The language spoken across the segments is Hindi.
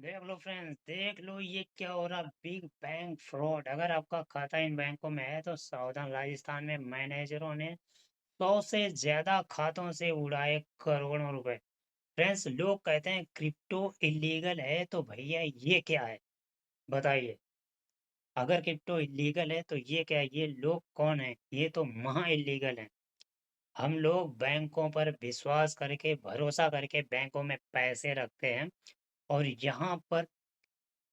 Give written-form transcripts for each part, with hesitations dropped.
देख लो फ्रेंड्स, देख लो ये क्या हो रहा। Big bank fraud. अगर आपका खाता इन बैंकों में है तो सावधान। राजस्थान में मैनेजरों ने 100 से ज्यादा खातों से उड़ाए करोड़ों रुपए। फ्रेंड्स, लोग कहते हैं क्रिप्टो इलीगल है, तो भैया ये क्या है बताइए। अगर क्रिप्टो इलीगल है तो ये क्या है? ये लोग कौन है? ये तो महा इलीगल है। हम लोग बैंकों पर विश्वास करके, भरोसा करके बैंकों में पैसे रखते हैं, और यहाँ पर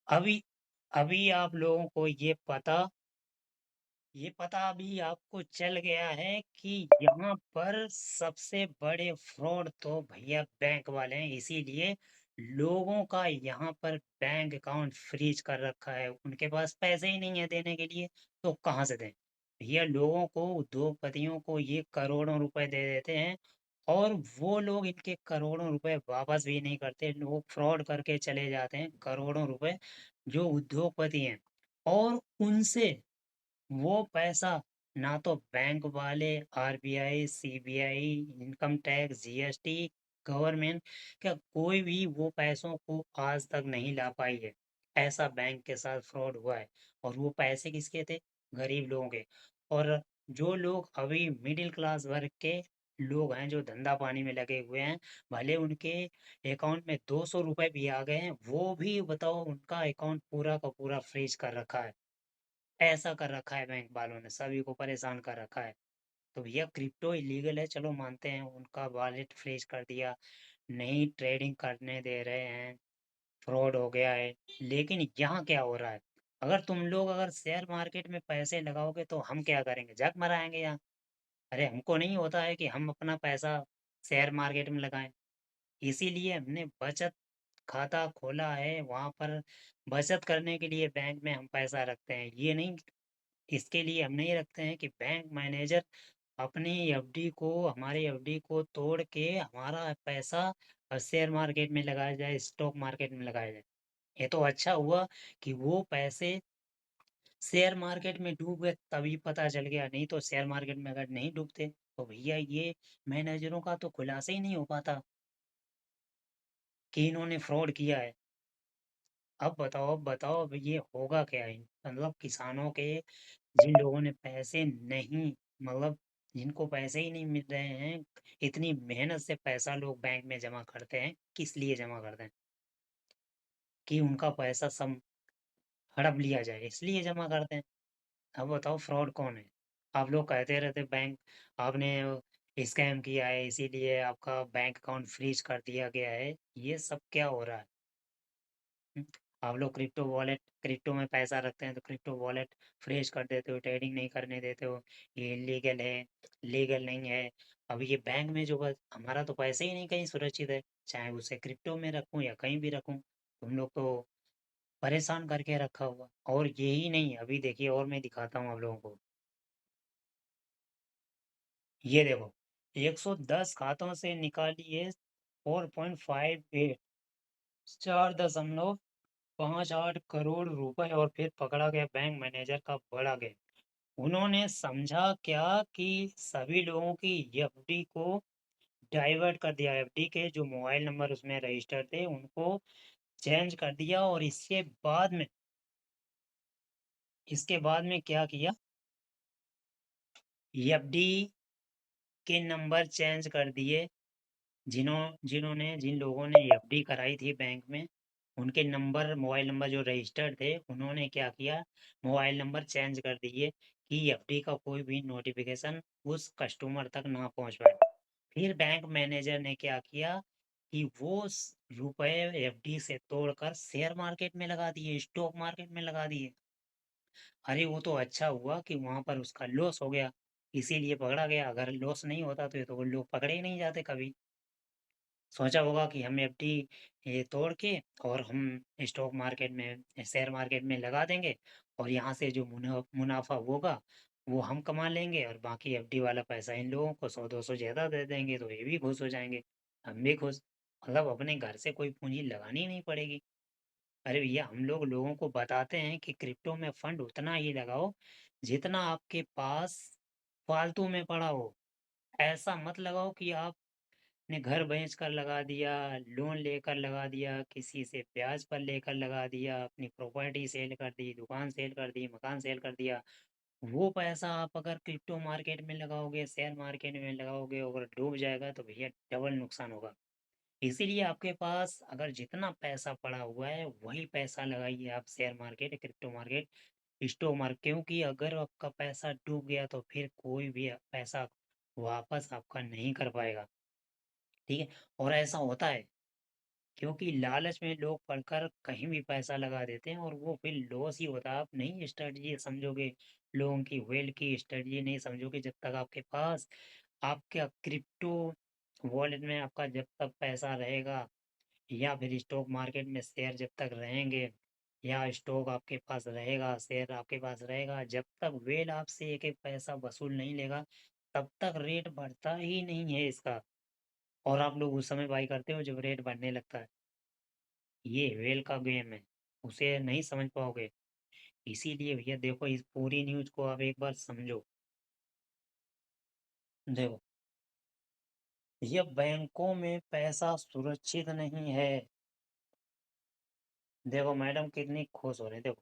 अभी अभी आप लोगों को ये पता अभी आपको चल गया है कि यहाँ पर सबसे बड़े फ्रॉड तो भैया बैंक वाले हैं। इसीलिए लोगों का यहाँ पर बैंक अकाउंट फ्रीज कर रखा है। उनके पास पैसे ही नहीं है देने के लिए, तो कहाँ से दें? भैया, लोगों को, उद्योगपतियों को ये करोड़ों रुपए दे देते हैं, और वो लोग इनके करोड़ों रुपए वापस भी नहीं करते। लोग फ्रॉड करके चले जाते हैं करोड़ों रुपए, जो उद्योगपति हैं। और उनसे वो पैसा ना तो बैंक वाले, RBI, CBI, income tax, GST, government, क्या कोई भी वो पैसों को आज तक नहीं ला पाई है। ऐसा बैंक के साथ फ्रॉड हुआ है। और वो पैसे किसके थे? गरीब लोगों के। और जो लोग अभी मिडिल क्लास वर्ग के लोग हैं, जो धंधा पानी में लगे हुए हैं, भले उनके अकाउंट में 200 रुपए भी आ गए हैं, वो भी बताओ उनका अकाउंट पूरा का पूरा फ्रीज कर रखा है। ऐसा कर रखा है बैंक वालों ने, सभी को परेशान कर रखा है। तो भैया, क्रिप्टो इलीगल है, चलो मानते हैं, उनका वॉलेट फ्रीज कर दिया, नहीं ट्रेडिंग करने दे रहे हैं, फ्रॉड हो गया है। लेकिन यहाँ क्या हो रहा है? अगर शेयर मार्केट में पैसे लगाओगे तो हम क्या करेंगे? जग मराएंगे यहाँ। अरे, हमको नहीं होता है कि हम अपना पैसा शेयर मार्केट में लगाएं। इसीलिए हमने बचत खाता खोला है। वहां पर बचत करने के लिए बैंक में हम पैसा रखते हैं। ये नहीं, इसके लिए हम नहीं रखते हैं कि बैंक मैनेजर अपनी एफडी को, हमारी एफडी को तोड़ के हमारा पैसा शेयर मार्केट में लगाया जाए, स्टॉक मार्केट में लगाया जाए। ये तो अच्छा हुआ कि वो पैसे शेयर मार्केट में डूब गए, तभी पता चल गया। नहीं तो शेयर मार्केट में अगर नहीं डूबते तो भैया ये मैनेजरों का तो खुलासा ही नहीं हो पाता कि इन्होंने फ्रॉड किया है। अब बताओ, अब ये होगा क्या? मतलब किसानों के, जिन लोगों ने पैसे नहीं, मतलब जिनको पैसे ही नहीं मिल रहे हैं, इतनी मेहनत से पैसा लोग बैंक में जमा करते हैं, किस लिए जमा करते हैं? कि उनका पैसा सब हड़प लिया जाए, इसलिए जमा करते हैं। अब बताओ, फ्रॉड कौन है? आप लोग कहते रहते बैंक, आपने स्कैम किया है, इसीलिए आपका बैंक अकाउंट फ्रीज कर दिया गया है। ये सब क्या हो रहा है? हम्म, आप लोग क्रिप्टो में पैसा रखते हैं तो क्रिप्टो वॉलेट फ्रीज कर देते हो, ट्रेडिंग नहीं करने देते हो। ये लीगल है, लीगल नहीं है। अब ये बैंक में जो हमारा तो पैसे ही नहीं कहीं सुरक्षित है, चाहे उसे क्रिप्टो में रखूं या कहीं भी रखूं। तुम लोग तो परेशान करके रखा हुआ। और यही नहीं, अभी देखिए, और मैं दिखाता हूँ आप लोगों को। ये देखो, 110 खातों से निकालिए 4.58, 4.58 करोड़ रुपए, और फिर पकड़ा गया बैंक मैनेजर का बड़ा गेम। उन्होंने समझा क्या कि सभी लोगों की एफडी को डाइवर्ट कर दिया। एफडी के जो मोबाइल नंबर उसमें रजिस्टर थे उनको चेंज कर दिया, और इसके बाद में क्या किया? एफडी के नंबर चेंज कर दिए। जिन लोगों ने एफडी कराई थी बैंक में, उनके नंबर, मोबाइल नंबर जो रजिस्टर्ड थे, उन्होंने क्या किया? मोबाइल नंबर चेंज कर दिए कि एफडी का कोई भी नोटिफिकेशन उस कस्टमर तक ना पहुंच पाए। फिर बैंक मैनेजर ने क्या किया कि वो रुपए एफडी से तोड़कर शेयर मार्केट में लगा दिए, स्टॉक मार्केट में लगा दिए। अरे, वो तो अच्छा हुआ कि वहां पर उसका लॉस हो गया, इसीलिए पकड़ा गया। अगर लॉस नहीं होता तो ये तो वो लोग पकड़े ही नहीं जाते कभी। सोचा होगा कि हम एफडी ये तोड़ के, और हम स्टॉक मार्केट में, शेयर मार्केट में लगा देंगे, और यहाँ से जो मुनाफा होगा वो हम कमा लेंगे, और बाकी एफडी वाला पैसा इन लोगों को 100-200 ज़्यादा दे देंगे, तो ये भी खुश हो जाएंगे, हम भी खुश। मतलब अपने घर से कोई पूंजी लगानी ही नहीं पड़ेगी। अरे भैया, हम लोग लोगों को बताते हैं कि क्रिप्टो में फंड उतना ही लगाओ जितना आपके पास फालतू में पड़ा हो। ऐसा मत लगाओ कि आप ने घर बेच कर लगा दिया, लोन लेकर लगा दिया, किसी से ब्याज पर लेकर लगा दिया, अपनी प्रॉपर्टी सेल कर दी, दुकान सेल कर दी, मकान सेल कर दिया। वो पैसा आप अगर क्रिप्टो मार्केट में लगाओगे, शेयर मार्केट में लगाओगे, अगर डूब जाएगा तो भैया डबल नुकसान होगा। इसीलिए आपके पास अगर जितना पैसा पड़ा हुआ है वही पैसा लगाइए आप share market, crypto market, stock market, क्योंकि अगर आपका पैसा डूब गया तो फिर कोई भी पैसा वापस आपका नहीं कर पाएगा। ठीक है? और ऐसा होता है क्योंकि लालच में लोग पढ़कर कहीं भी पैसा लगा देते हैं और वो फिर लॉस ही होता है। आप नहीं स्ट्रेटजी समझोगे, लोगों की वेल्थ की स्ट्रेटजी नहीं समझोगे जब तक आपके पास आपका क्रिप्टो वॉलेट में आपका जब तक पैसा रहेगा, या फिर स्टॉक मार्केट में शेयर जब तक रहेंगे, या स्टॉक आपके पास रहेगा, शेयर आपके पास रहेगा, जब तक वेल आपसे एक एक पैसा वसूल नहीं लेगा तब तक रेट बढ़ता ही नहीं है इसका। और आप लोग उस समय बाई करते हो जब रेट बढ़ने लगता है। ये वेल का गेम है, उसे नहीं समझ पाओगे। इसीलिए भैया देखो, इस पूरी न्यूज़ को आप एक बार समझो। देखो, ये बैंकों में पैसा सुरक्षित नहीं है। देखो मैडम कितनी खुश हो रहे हैं, देखो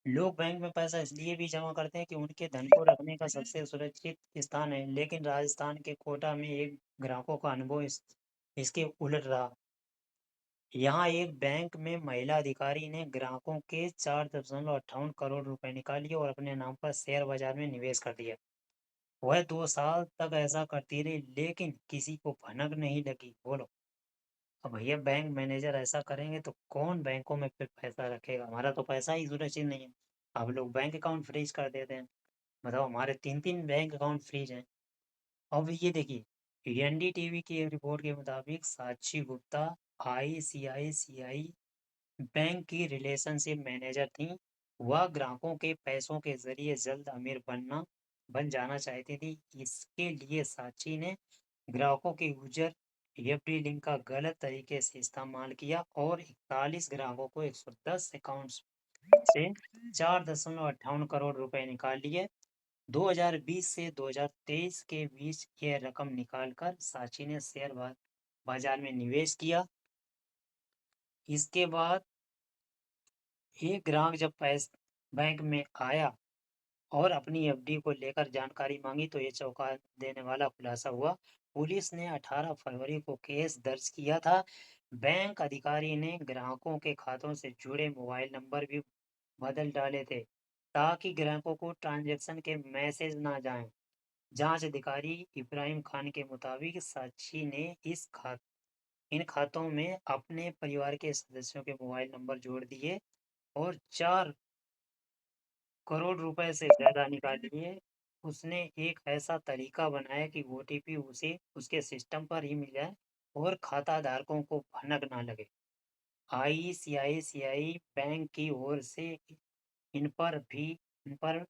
लोग बैंक में पैसा इसलिए भी जमा करते हैं कि उनके धन को रखने का सबसे सुरक्षित स्थान है, लेकिन राजस्थान के कोटा में एक ग्राहकों का अनुभव इसके उलट रहा। यहाँ एक बैंक में महिला अधिकारी ने ग्राहकों के 4.58 करोड़ रुपए निकाल लिए और अपने नाम पर शेयर बाजार में निवेश कर दिया। वह 2 साल तक ऐसा करती रही लेकिन किसी को भनक नहीं लगी। बोलो, अब भैया बैंक मैनेजर ऐसा करेंगे तो कौन बैंकों में फिर पैसा रखेगा? हमारा तो पैसा ही सुरक्षित नहीं है। अब लोग बैंक अकाउंट फ्रीज कर देते हैं। बताओ, हमारे 3-3 बैंक अकाउंट फ्रीज हैं। अब ये देखिए, एनडीटीवी की एक रिपोर्ट के मुताबिक साक्षी गुप्ता आईसीआईसीआई बैंक की रिलेशनशिप मैनेजर थी। वह ग्राहकों के पैसों के जरिए जल्द अमीर बन जाना चाहती थी। इसके लिए साक्षी ने ग्राहकों के यूजर एफडी लिंक का गलत तरीके से इस्तेमाल किया और 41 ग्राहकों को 110 अकाउंट्स से 4.58 करोड़ रुपए निकाल लिए। 2020 से 2023 के बीच यह रकम निकालकर साक्षी ने शेयर बाजार में निवेश किया। इसके बाद एक ग्राहक जब पैसे बैंक में आया और अपनी एफडी को लेकर जानकारी मांगी तो ये चौंका देने वाला खुलासा हुआ। पुलिस ने 18 फरवरी को केस दर्ज किया था। बैंक अधिकारी ने ग्राहकों के खातों से जुड़े मोबाइल नंबर भी बदल डाले थे ताकि ग्राहकों को ट्रांजैक्शन के मैसेज ना जाएं। जांच अधिकारी इब्राहिम खान के मुताबिक साक्षी ने इन खातों में अपने परिवार के सदस्यों के मोबाइल नंबर जोड़ दिए और 4 करोड़ रुपए से ज़्यादा निकाल लिए। उसने एक ऐसा तरीका बनाया कि ओटीपी उसे उसके सिस्टम पर ही मिल जाए और खाता धारकों को भनक ना लगे। आईसीआईसीआई बैंक की ओर से इन पर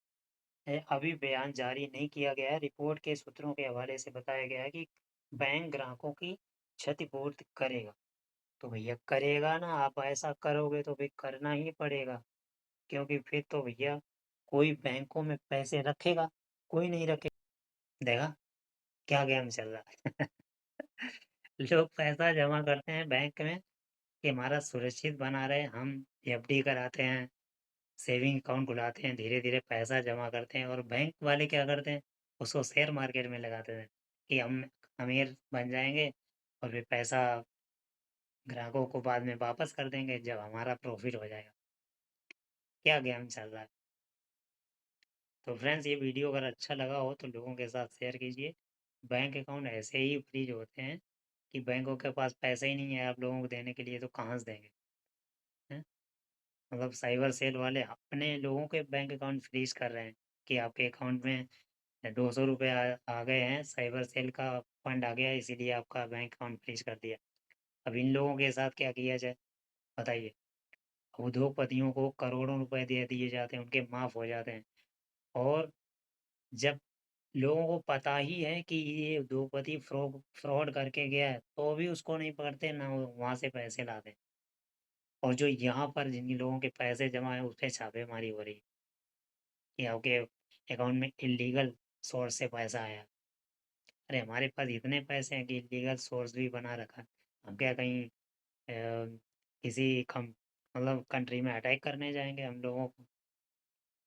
अभी बयान जारी नहीं किया गया है। रिपोर्ट के सूत्रों के हवाले से बताया गया है कि बैंक ग्राहकों की क्षतिपूर्ति करेगा। तो भैया करेगा ना, आप ऐसा करोगे तो फिर करना ही पड़ेगा, क्योंकि फिर तो भैया कोई बैंकों में पैसे रखेगा? कोई नहीं रखेगा। देखा क्या गेम चल रहा है। लोग पैसा जमा करते हैं बैंक में कि हमारा सुरक्षित बना रहे, हम एफडी कराते हैं, सेविंग अकाउंट खुलाते हैं, धीरे धीरे पैसा जमा करते हैं, और बैंक वाले क्या करते हैं, उसको शेयर मार्केट में लगाते हैं कि हम अमीर बन जाएंगे और फिर पैसा ग्राहकों को बाद में वापस कर देंगे जब हमारा प्रॉफिट हो जाएगा। क्या गेम चल रहा है? तो फ्रेंड्स, ये वीडियो अगर अच्छा लगा हो तो लोगों के साथ शेयर कीजिए। बैंक अकाउंट ऐसे ही फ्रीज होते हैं कि बैंकों के पास पैसे ही नहीं है आप लोगों को देने के लिए, तो कहाँ से देंगे? हैं? मतलब साइबर सेल वाले अपने लोगों के बैंक अकाउंट फ्रीज कर रहे हैं कि आपके अकाउंट में 200 रुपये आ गए हैं, साइबर सेल का फंड आ गया इसीलिए आपका बैंक अकाउंट फ्रीज कर दिया। अब इन लोगों के साथ क्या किया जाए, बताइए? उद्योगपतियों को करोड़ों रुपए दे दिए जाते हैं, उनके माफ़ हो जाते हैं। और जब लोगों को पता ही है कि ये उद्योगपति फ्रॉड करके गया है तो भी उसको नहीं पकड़ते, ना वहाँ से पैसे लाते। और जो यहाँ पर जिन लोगों के पैसे जमा है उस पर छापेमारी हो रही है कि आपके अकाउंट में इलीगल सोर्स से पैसा आया। अरे हमारे पास इतने पैसे हैं कि इलीगल सोर्स भी बना रखा है। हम क्या कहीं किसी कम मतलब कंट्री में अटैक करने जाएंगे हम लोगों को,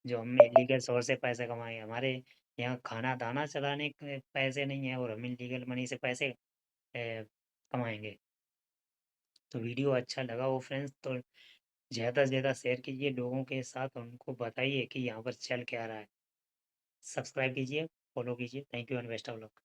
जो हम इलीगल सोर्स से पैसे कमाएंगे? हमारे यहाँ खाना दाना चलाने के पैसे नहीं है और हम इलीगल मनी से पैसे कमाएंगे? तो वीडियो अच्छा लगा हो फ्रेंड्स तो ज़्यादा से ज़्यादा शेयर कीजिए लोगों के साथ, उनको बताइए कि यहाँ पर चल क्या रहा है। सब्सक्राइब कीजिए, फॉलो कीजिए। Thank you and best of luck.